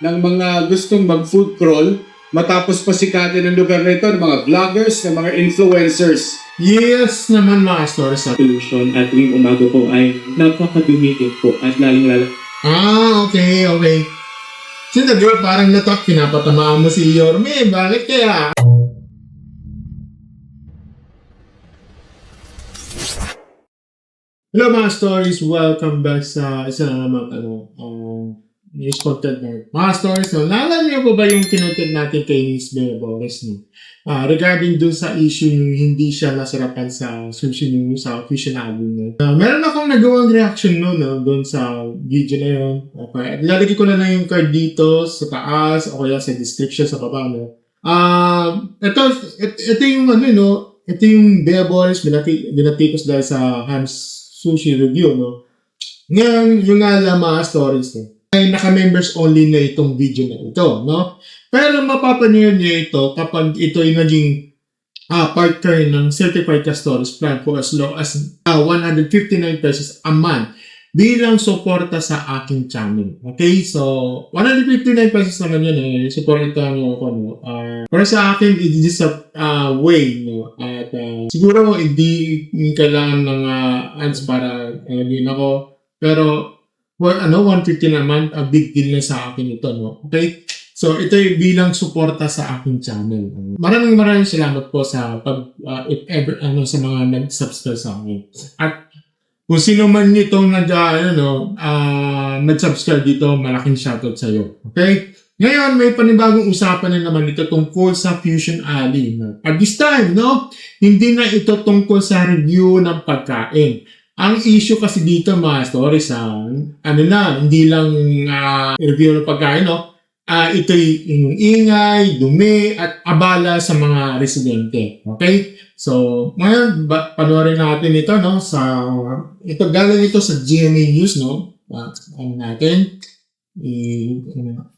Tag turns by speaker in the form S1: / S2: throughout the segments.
S1: ng mga gustong mag-food crawl matapos pasikatin ng lugar na ito ng mga vloggers, ng mga influencers.
S2: Yes naman mga stores sa
S3: Pollution at tuwing umaga po ay napakadumi din po at lalong-lalo.
S2: okay. Sino girl, parang natak, pinapatamaan mo si Yorme. Bakit kaya? Hello mga stories, welcome back sa isa na naman news content na. Mga stories, naalala niyo po ba yung kinontent natin kay Miss Bea Boris regarding dun sa issue yung hindi siya nasarapan sa sushi news sa official album niya. Meron akong nagawang reaction dun sa video na yun. Okay. Lalagay ko na lang yung card dito sa taas o kaya sa description sa baba. Ito yung ito yung Bea Boris binatikos dahil sa Hans Sushi review, Ngayon, yung mga stories, ay naka-members only na itong video na ito, Pero mapapanood niyo ito kapag ito ay naging part kayo ng certified ka stories plan for as low as 159 pesos a month bilang suporta sa aking channel. Okay? So, 159 pesos naman yun, suporta niyo ako, para sa akin, it is a way, At siguro, hindi kailangan ng ads para din ako. Pero, 150 naman, a big deal na sa akin ito, Okay? So, ito yung bilang suporta sa aking channel. Maraming salamat po sa if ever, sa mga nag-subscribe sa akin. At kung sino man nitong nag-subscribe dito, malaking shoutout sa iyo. Okay? Ngayon, may panibagong usapan na naman ito tungkol sa Fusion Alley. At this time, hindi na ito tungkol sa review ng pagkain. Ang issue kasi dito, mga stories, hindi lang review ng pagkain, ito'y ingay, dumi, at abala sa mga residente. Okay? So, ngayon, panoorin natin ito, ito galing ito sa GMA News, natin.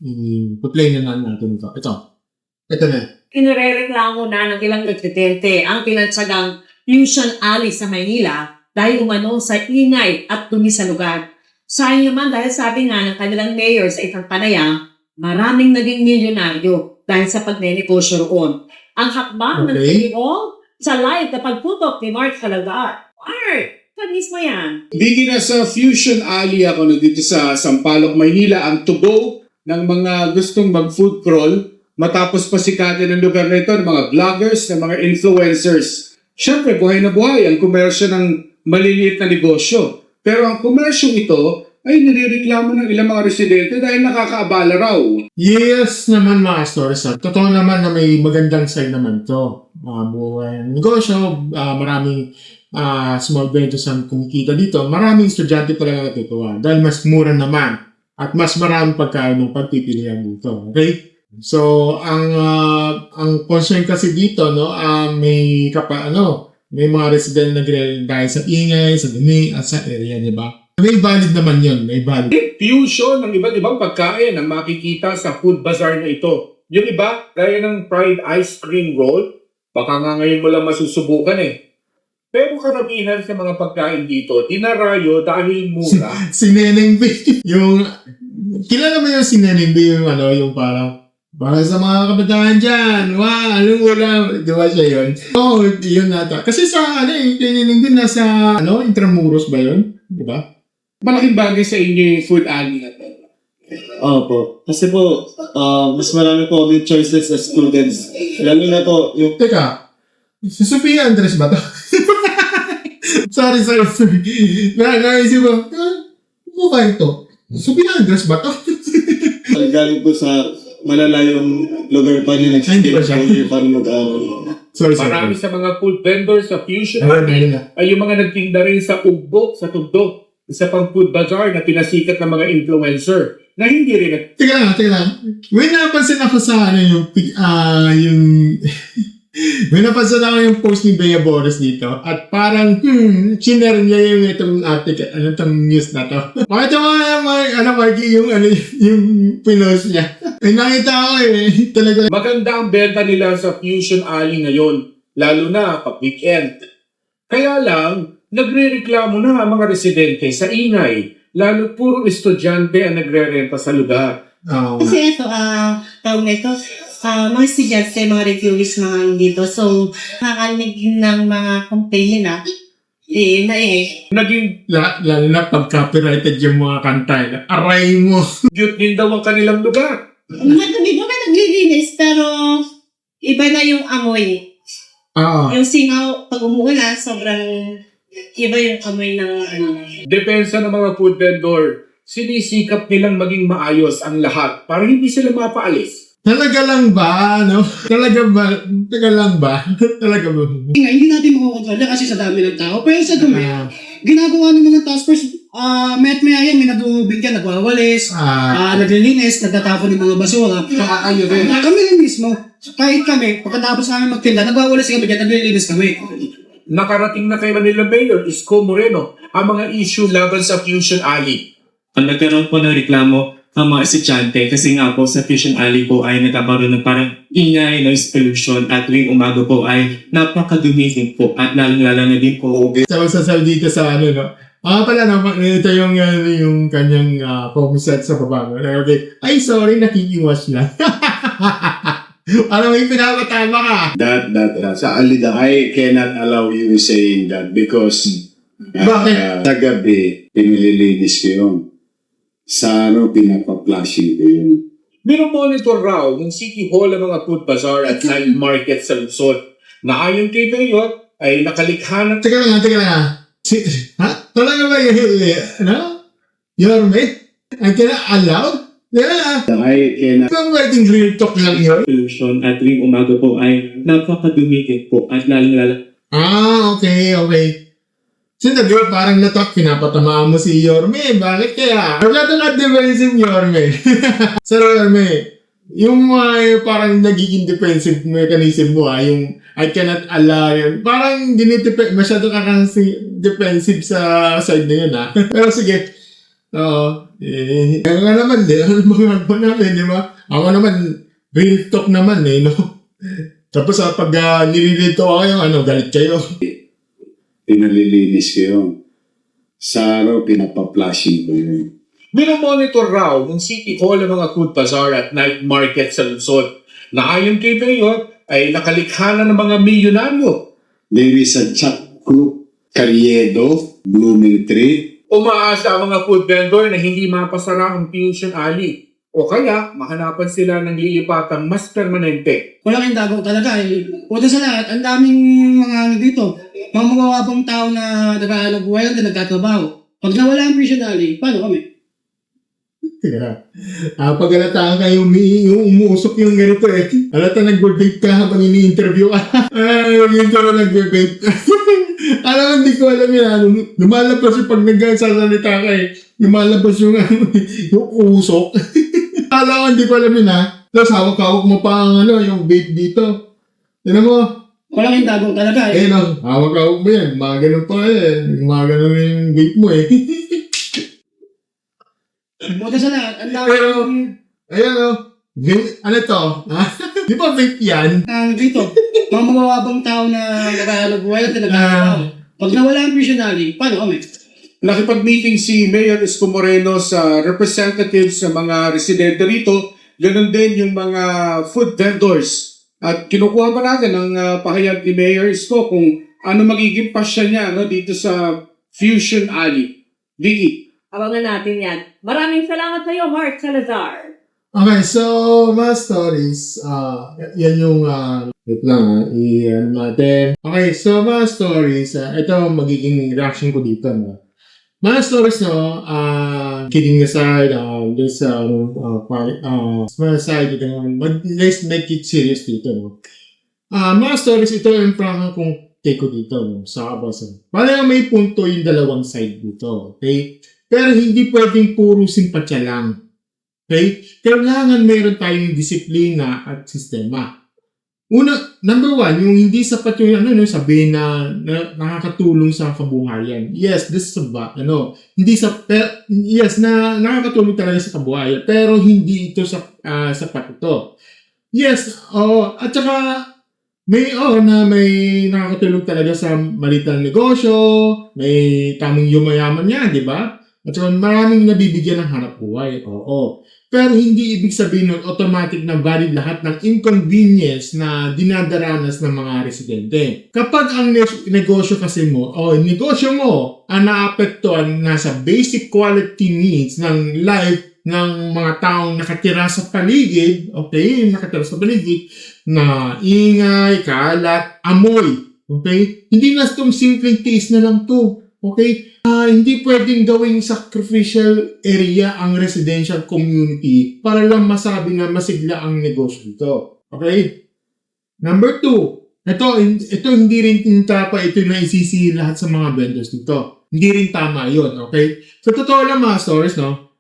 S2: I-play na natin ito. Ito na.
S4: Inirereklamo na ng ilang residente ang pinagsagang Fusion Alley sa Maynila dahil umano sa ingay at dumi sa lugar. Sayang naman dahil sabi nga ng kanilang mayor sa isang panayam, maraming naging milyonaryo dahil sa pagnenegosyo roon. Ang hakbang ng Panginoon sa live na pagputok ni Mark Salazar. Mark, tanis mo yan.
S1: Bigyan na sa Fusion Alley ako dito sa Sampaloc, Maynila, ang tubo ng mga gustong mag-food crawl matapos pasikatin ng lugar na ito ng mga vloggers, ng mga influencers. Siyempre, buhay na buhay ang komersyo ng maliliit na negosyo. Pero ang komersyong ito ay nirereklamo ng ilang mga residente dahil nakakaabala raw.
S2: Yes naman mga stories. Totoo naman na may magandang side naman to. Mga buhay ng negosyo, maraming small vendors ang kumikita dito. Maraming estudyante talaga natutuwa dahil mas mura naman at mas maraming pagkain ng pagpipilian dito. Okay? So, ang concern kasi dito, may mga resident na dahil sa ingay, sa dumi, at sa area, di ba? May valid naman yun, may valid.
S1: Fusion ng iba't ibang pagkain ang makikita sa food bazaar na ito. Yung iba, gaya ng fried ice cream roll, baka nga ngayon mo lang masusubukan Pero karamihan sa mga pagkain dito, tinarayo dahil mura.
S2: Si Neneng B, kilala mo yung si Neneng B, yung parang, para sa mga kabataan dyan, anong ulam? Di ba siya yun? Yun nata. Kasi sa, Neneng B, nasa, Intramuros ba yun? Di ba?
S1: Malaking bagay sa inyo yung food alley na ito.
S3: Opo. Kasi po, mas marami po kami choices as students. Lalo na po yung...
S2: Teka, si Sofia Andres ba to? sorry. Naisip ko, ba ito? Sofia Andres ba to?
S3: Galing po sa malalayong lugar pa rin
S2: Hindi ba siya?
S3: para mag-aaral.
S2: Sorry.
S1: Marami sa mga food vendors sa Fusion
S2: Ayun na.
S1: ay yung mga nagtinda rin sa Ugbo, sa Tugdo. Isa pang food bazaar na pinasikat ng mga influencer na hindi rin
S2: Teka lang. May napansin ako sa may napansin ako yung post ni Bea Boris dito at parang chinare niya yung itong article, itong news na to. Makita mo Marky, yung pinost niya. May nakita ako talaga.
S1: maganda ang benta nila sa Fusion Alley ngayon, lalo na pag weekend. Kaya lang, nagre-reklamo na ang mga residente sa ingay, lalo puro estudyante ang nagre-renta sa lugar.
S2: Oo.
S5: Kasi ito, tawag na ito, mga estudyante, mga reviewers mga dito. So, nakakarinig ng mga complaint na,
S1: Naging
S2: Lalo na pag copyrighted yung mga kanta. Aray mo.
S1: cute din daw ang kanilang lugar.
S5: mga dumi ba naglilinis, pero iba na yung amoy.
S2: Oo.
S5: Yung singaw, pag umuulan, sobrang iba yung amoy ng ano.
S1: Depensa ng mga food vendor. Sinisikap nilang maging maayos ang lahat para hindi sila mapaalis.
S2: Talaga lang ba? No? Talaga ba? Talaga lang ba? Talaga ba?
S6: Hindi natin makukontrol kasi sa dami ng tao. Pero sa dumi,
S2: Ah,
S6: ginagawa naman ng task force, may yan, may nadumubing ka, nagwawalis, naglilinis, nagtatapon ng mga basura.
S1: Nakakayo rin.
S6: Kami rin mismo, kahit kami, pagkatapos namin magtinda, nagwawalis kami dyan, naglilinis kami.
S1: Nakarating na kay Manila Mayor Isko Moreno ang mga issue laban sa Fusion Alley.
S7: Nagkaroon po ng reklamo ang mga estudyante kasi nga po sa Fusion Alley po ay nagkakaroon ng parang ingay, noise pollution at tuwing umaga po ay napakadumi din po at lalong-lalo na din po.
S2: sa magsasabi dito sa ano, no? Pala no, ito yung kanyang focus set sa baba. No? Okay. Ay, sorry, nakikiwas lang. Ano, may pinapatama ka?
S8: Sa Alida, I cannot allow you saying that because
S2: Bakit?
S8: sa gabi, pinililinis ko yun. Sa araw, pinapa-flashing ko yun.
S1: Minomonitor raw ng City Hall ang mga food bazaar at night market sa Luzon na ayon kay Mayor ay nakalikha ng
S2: Teka lang. Talaga ba ano? Yorme? Ang allowed? Yeah.
S8: I cannot
S2: Kung writing real talk lang yun.
S7: Pollution at tuwing umaga po ay napakadumi din po at lalong-lalo.
S2: Okay. Since girl, parang natak, pinapatamaan mo si Yorme. Bakit kaya? Wala ito defensive Yorme. Sir Yorme, yung parang nagiging defensive mechanism mo, yung I cannot allow yun. Parang masyado ka kasi defensive sa side na yun, Pero sige. Kaya nga naman, ano mga namin, di ba? Ako naman, real talk naman, no? Tapos pag nililito ako galit kayo.
S8: pinalilinis ko yun. Sa araw, pinapa-flashing ko yun.
S1: Minomonitor raw ng City Hall ang mga food bazaar at night market sa Luzon na ayon kay Mayor ay nakalikha na ng mga milyonaryo.
S8: There is a chat group, Carriedo, Blooming Tree.
S1: Umaasa ang mga food vendor na hindi mapasara ang Fusion Alley o kaya mahanapan sila ng lilipatang mas permanente.
S6: Walang indagaw talaga. Una sa lahat, ang daming mga dito, mga mababang tao na nag-aalag buhay lang din nagtatrabaho. Pag nawala ang visionary, paano kami?
S2: Pag halataan ka yung umuusok yung ganito halata nag-vape ka habang ini-interview ka. Yung ka nag-vape. Hindi ko alam yan. Lumalabas yung pag nagsasalita ka lumalabas yung usok. Hindi ko alam yun Tapos hawak-hawak mo pa ang yung vape dito. Tinan mo.
S6: Walang indagaw talaga
S2: Hawak-hawak mo yan. Mga ganun pa Mga ganun yung vape mo
S6: Una sa lahat, ang
S2: Pero,
S6: daming
S2: ano to? Di ba vape yan?
S6: dito, mga mababang tao na nag-aalag buhay lang din nagtatrabaho. Pag nawala ang visionary, paano kami?
S1: Nakipag-meeting si Mayor Isko Moreno sa representatives ng mga residente rito, ganun din yung mga food vendors. At kinukuha pa natin ang pahayag ni Mayor Isko kung ano magiging pasya niya dito sa Fusion Alley. Vicky.
S4: Abangan natin yan. Maraming salamat sa iyo, Mark Salazar.
S2: Okay, so, mga stories, yan yung, wait lang i-ano natin. Okay, so, mga stories, ito magiging reaction ko dito, Mga stories, kidding aside, this, small side, let's make it serious dito, Mga stories, ito yung parang kung take ko dito, sa abasa. Parang may punto yung dalawang side dito, okay? Pero hindi pwedeng puro simpatya lang. Okay? Kailangan meron tayong disiplina at sistema. Number one, yung hindi sapat yung sabihin na nakakatulong sa kabuhayan. Yes, this is nakakatulong talaga sa kabuhayan, pero hindi ito sapat ito. Yes, at saka may nakakatulong talaga sa malitang negosyo, may tamang yumayaman niya, di ba? At saka maraming nabibigyan ng hanap buhay. Oo. Pero hindi ibig sabihin nun automatic na valid lahat ng inconvenience na dinadaranas ng mga residente. Kapag ang negosyo kasi mo o negosyo mo ang naapektuhan na sa basic quality needs ng life ng mga taong nakatira sa paligid, okay, nakatira sa paligid, na ingay, kalat, amoy, okay, hindi na itong simpleng tiis na lang to, okay, hindi pwedeng gawing sacrificial area ang residential community para lang masabi na masigla ang negosyo dito. Okay? Number 2, ito hindi rin tapa, ito na isisi lahat sa mga vendors dito. Hindi rin tama yun, okay? Sa totoo lang mga stores, no?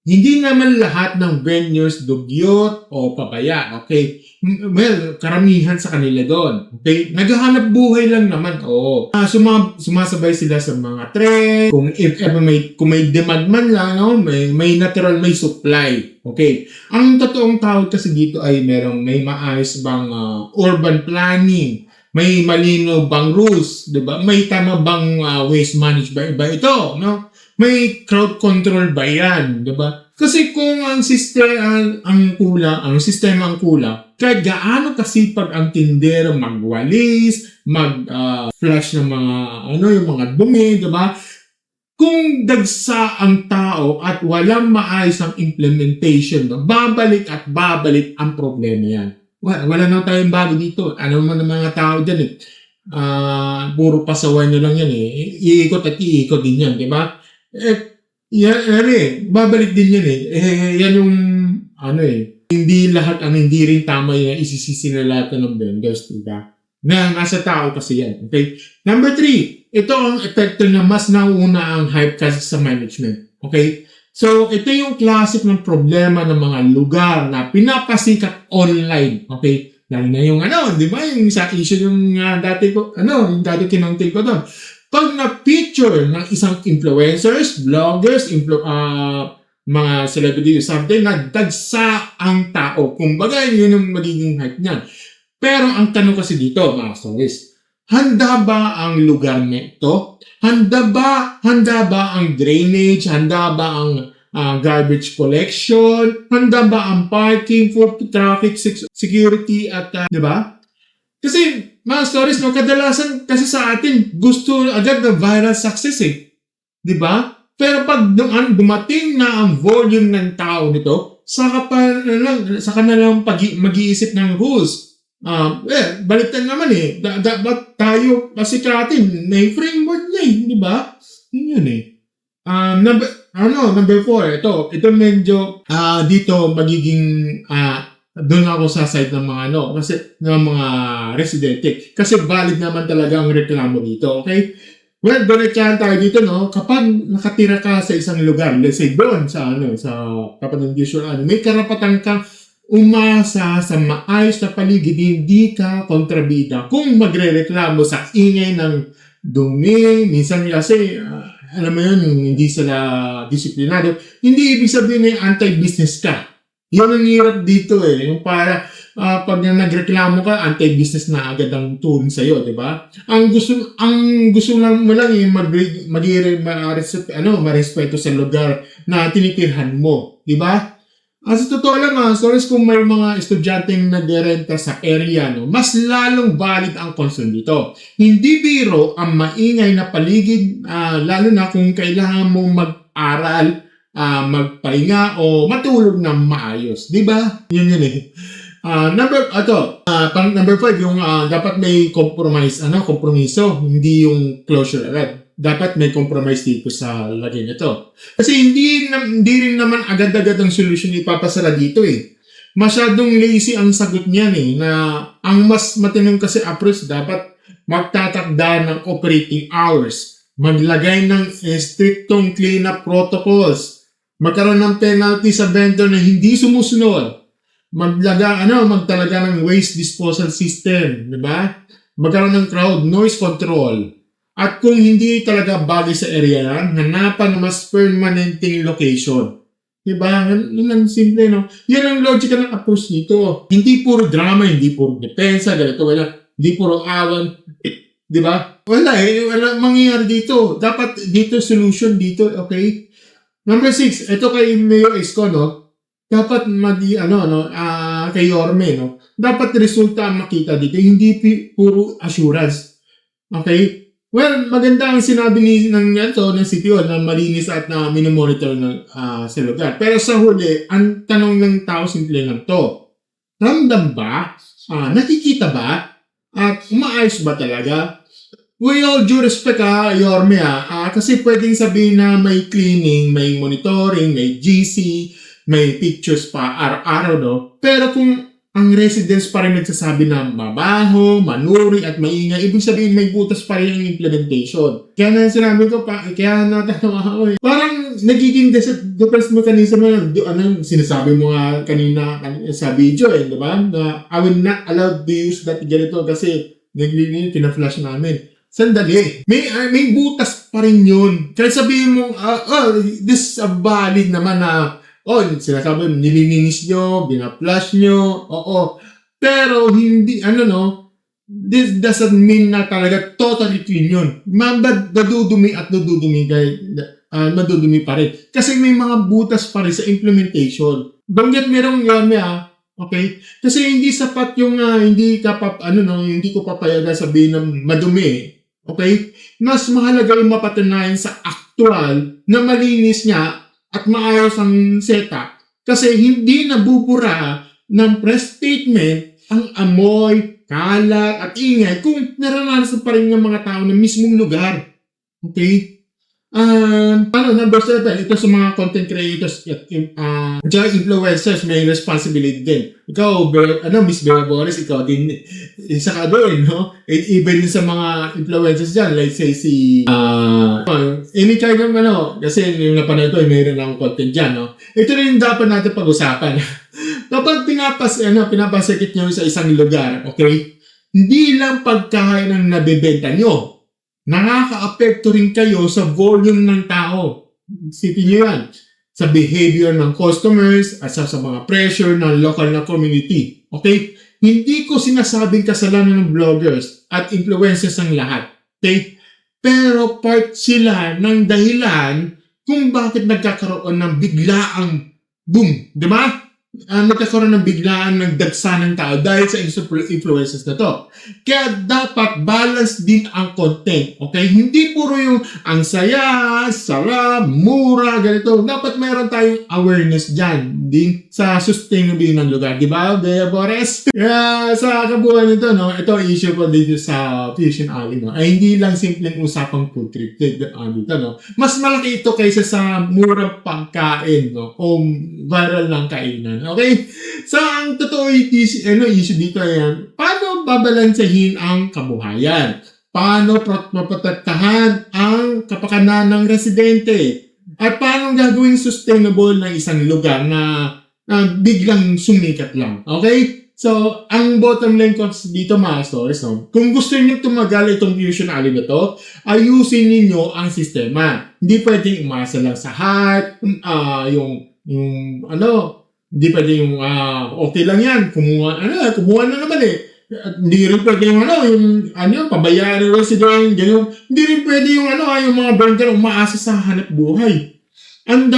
S2: Hindi naman lahat ng venues dugyot o pabaya, okay? Well, karamihan sa kanila doon, okay? Naghahanap buhay lang naman, oo. Sumasabay sila sa mga trend, kung may demand man lang, no? May natural, may supply, okay? Ang totoong tawag kasi dito ay may maayos bang urban planning, may malino bang rules, diba? May tama bang waste management ba ito, no? May crowd control ba yan, diba? Kasi kung ang sistema ang kulang, kahit gaano kasipag ang tindero magwalis, flush ng mga yung mga dumi, diba? Kung dagsa ang tao at walang maayos ang implementation, babalik at babalik ang problema yan. Wala na tayong bago dito. Ano man ang mga tao dyan eh. Puro pasaway na lang yan eh. Iikot at iikot din yan, diba? Babalik din yan eh. Yan yung hindi lahat hindi rin tama yung isisisi na lahat ng vendors, diba? Nasa tao kasi yan. Okay? Number 3, ito ang epekto na mas nauna ang hype kasi sa management. Okay? So, ito yung classic ng problema ng mga lugar na pinapasikat online. Okay? Lalo na yung di ba? Yung sa issue yung dati kinangtil ko doon. Pag na-feature ng isang influencers, vloggers, mga celebrity or something, nagdagsa ang tao. Kumbaga, yun yung magiging hype niyan. Pero ang tanong kasi dito, mga stories, handa ba ang lugar nito? Handa ba ang drainage? Handa ba ang garbage collection? Handa ba ang parking for traffic security at, di ba? Kasi, mga stories, no, kadalasan kasi sa atin, gusto agad na viral success eh. Di ba? Pero pag dumating na ang volume ng tao nito, saka na lang mag-iisip ng rules. Baliktad naman eh. Dapat tayo pasikatin. May framework na eh. Di ba? Yun eh. Number 4, ito medyo dito magiging doon ako sa side ng mga kasi ng mga residente. Kasi valid naman talaga ang reklamo dito, okay? Well, balikan tayo dito, no? Kapag nakatira ka sa isang lugar, let's say doon sa kapag ng usual, may karapatan kang umasa sa maayos na paligid, hindi ka kontrabida. Kung magrereklamo sa ingay ng dumi, minsan kasi alam mo yun, hindi sila disiplinado, hindi ibig sabihin na anti-business ka. Yun ang hirap dito eh. Yung para pag nagreklamo ka, anti-business na agad ang turing sa'yo, di ba? Ang gusto lang mo lang yung marespeto sa lugar na tinitirhan mo, di ba? Sa totoo lang stories, kung may mga estudyanteng nag-renta sa area, no, mas lalong valid ang concern dito. Hindi biro ang maingay na paligid, lalo na kung kailangan mong mag-aral, magpahinga o matulog ng maayos. Di ba? Yun eh. Number 5, yung dapat may kompromiso, hindi yung closure agad. Dapat may compromise dito sa lagay nito. Kasi hindi rin naman agad-agad ang solution ipapasara dito eh. Masyadong lazy ang sagot niyan eh, na ang mas matinong kasi approach dapat magtatakda ng operating hours, maglagay ng strictong cleanup protocols, magkaroon ng penalty sa vendor na hindi sumusunod, magtalaga ng waste disposal system, di ba? Magkaroon ng crowd noise control. At kung hindi talaga bagay sa area yan, hanapan ng mas permanenteng location. Diba? Yun ang simple, no? Yan ang logic ng approach dito. Hindi puro drama, hindi puro depensa, hindi puro awan. Diba? Wala mangyayari dito. Dapat dito solution dito, okay? Number 6, ito kay Mayor Isko, no? Dapat kay Yorme, no? Dapat resulta ang makita dito, hindi puro assurance. Okay? Well, maganda ang sinabi ng City Hall na malinis at na minomonitor sa lugar. Pero sa huli, ang tanong ng tao simple lang to. Ramdam ba? Nakikita ba? At umaayos ba talaga? With all due respect Yorme kasi pwedeng sabihin na may cleaning, may monitoring, may GC, may pictures pa araw-araw, no? Pero kung ang residents pa rin nagsasabi na mabaho, manuri at maingay, ibig sabihin may butas pa rin ang implementation. Kaya na sinabi ko kaya natatawa ako eh. Parang nagiging defense mechanism na sinasabi mo nga kanina sa video di ba? Na I will not allow to use that ganito kasi pina-flash namin. Sandali. May butas pa rin yun. Kaya sabihin mo, this is valid naman na, sinasabi, nililinis nyo, bina-flash nyo, Pero, hindi, this doesn't mean na talaga totally clean yun. Nadudumi pa rin. Kasi may mga butas pa rin sa implementation. Banggit merong Yorme okay? Kasi hindi sapat yung hindi ko papayagan sabihin ng madumi. Okay? Mas mahalaga yung mapatunayan sa actual na malinis niya at maayos ang setup. Kasi hindi nabubura ng press statement ang amoy, kalat at ingay kung naranasan pa rin ng mga tao ng mismong lugar. Okay? Number 7, ito sa mga content creators at influencers, may responsibility din. Ikaw, Miss Bea Boris, ikaw din, isa ka doon, no? And even sa mga influencers dyan, like say anytime naman, kasi yung napanood ito, mayroon akong content dyan, no? Ito rin dapat natin pag-usapan. Kapag pinapasikit nyo sa isang lugar, okay? Hindi lang pagkain ang nabibenta nyo. Nakaka-apekto rin kayo sa volume ng tao. Isipin nyo yan. Sa behavior ng customers at sa mga pressure ng local na community. Okay? Hindi ko sinasabing kasalanan ng vloggers at influencers ang lahat. Okay? Pero part sila ng dahilan kung bakit nagkakaroon ng biglaang boom. Diba? Nagkakaroon ng biglaan ng dagsa ng tao dahil sa influences na to. Kaya dapat balance din ang content. Okay? Hindi puro yung ang saya, sarap, mura, ganito. Dapat mayroon tayong awareness dyan din sa sustainability ng lugar. Diba, Bea Boris? Kaya sa kabuuan nito, ito ang issue ko dito sa Fusion Alley. Ay hindi lang simpleng usapang food trip dito. Mas malaki ito kaysa sa murang pagkain o viral ng kainan. Okay? So, ang totoo issue dito ay paano babalansahin ang kabuhayan? Paano mapataktahan ang kapakanan ng residente? At paano gagawing sustainable ng isang lugar na biglang sumikat lang? Okay? So, ang bottom line ko dito mga stories, kung gusto niyo tumagal itong Fusion Alley na to, ayusin niyo ang sistema. Hindi pwedeng umasa lang sa hype, hindi pwede yung okay lang yan, kumuha na naman At hindi rin pwede yung pabayaan ng resident, gano'n. Hindi rin pwede yung mga vendor umaasa sa hanap buhay. Ang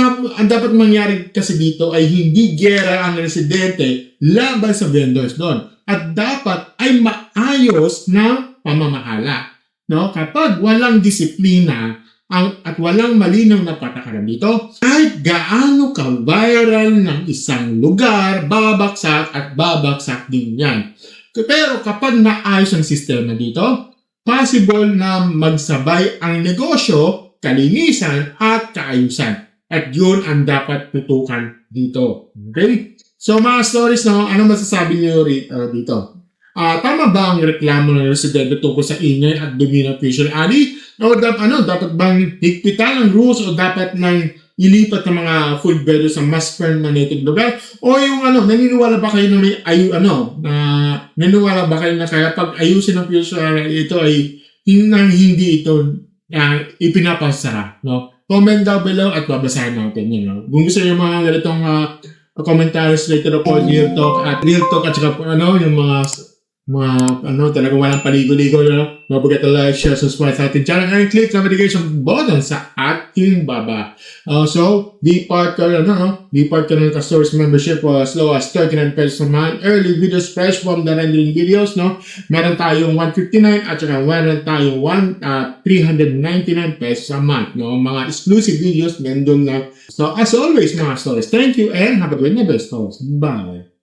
S2: dapat mangyari kasi dito ay hindi gera ang residente laban sa vendors doon. At dapat ay maayos na pamamahala. No? Kapag walang disiplina, at walang malinaw na patakaran dito, kahit gaano ka-viral ng isang lugar, babaksak din yan. Pero kapag naayos ang sistema dito, possible na magsabay ang negosyo, kalinisan, at kaayusan. At yun ang dapat tutukan dito. Okay? So mga stories, ano masasabi niyo dito? Tama ba ang reklamo ng residente tungkol sa ingay at dumi ng Fusion Alley? O dapat bang higpitan ang rules o dapat nang ilipat ng mga food vendors sa mas permanent lugar? O yung naniniwala ba kayo na naniniwala ba kayo na kaya pag ayusin ng Fusion Alley ito ay hindi ito ipinapasara? No? Comment down below at babasahin natin yun. No? Kung gusto nyo mga ganitong commentaries later po, Real Talk at saka yung mga talagang walang paligo-ligo, no? Don't forget to like, share, subscribe sa ating channel, and click the notification button sa ating baba. Also, be part ka ng Castores membership for as low as 39 pesos a month. Early videos fresh from the rendering videos, no? Meron tayong 159 at saka meron tayong 399 pesos a month, no? Mga exclusive videos, nandun na. So, as always, mga stores, thank you and have a great day, stores. Bye!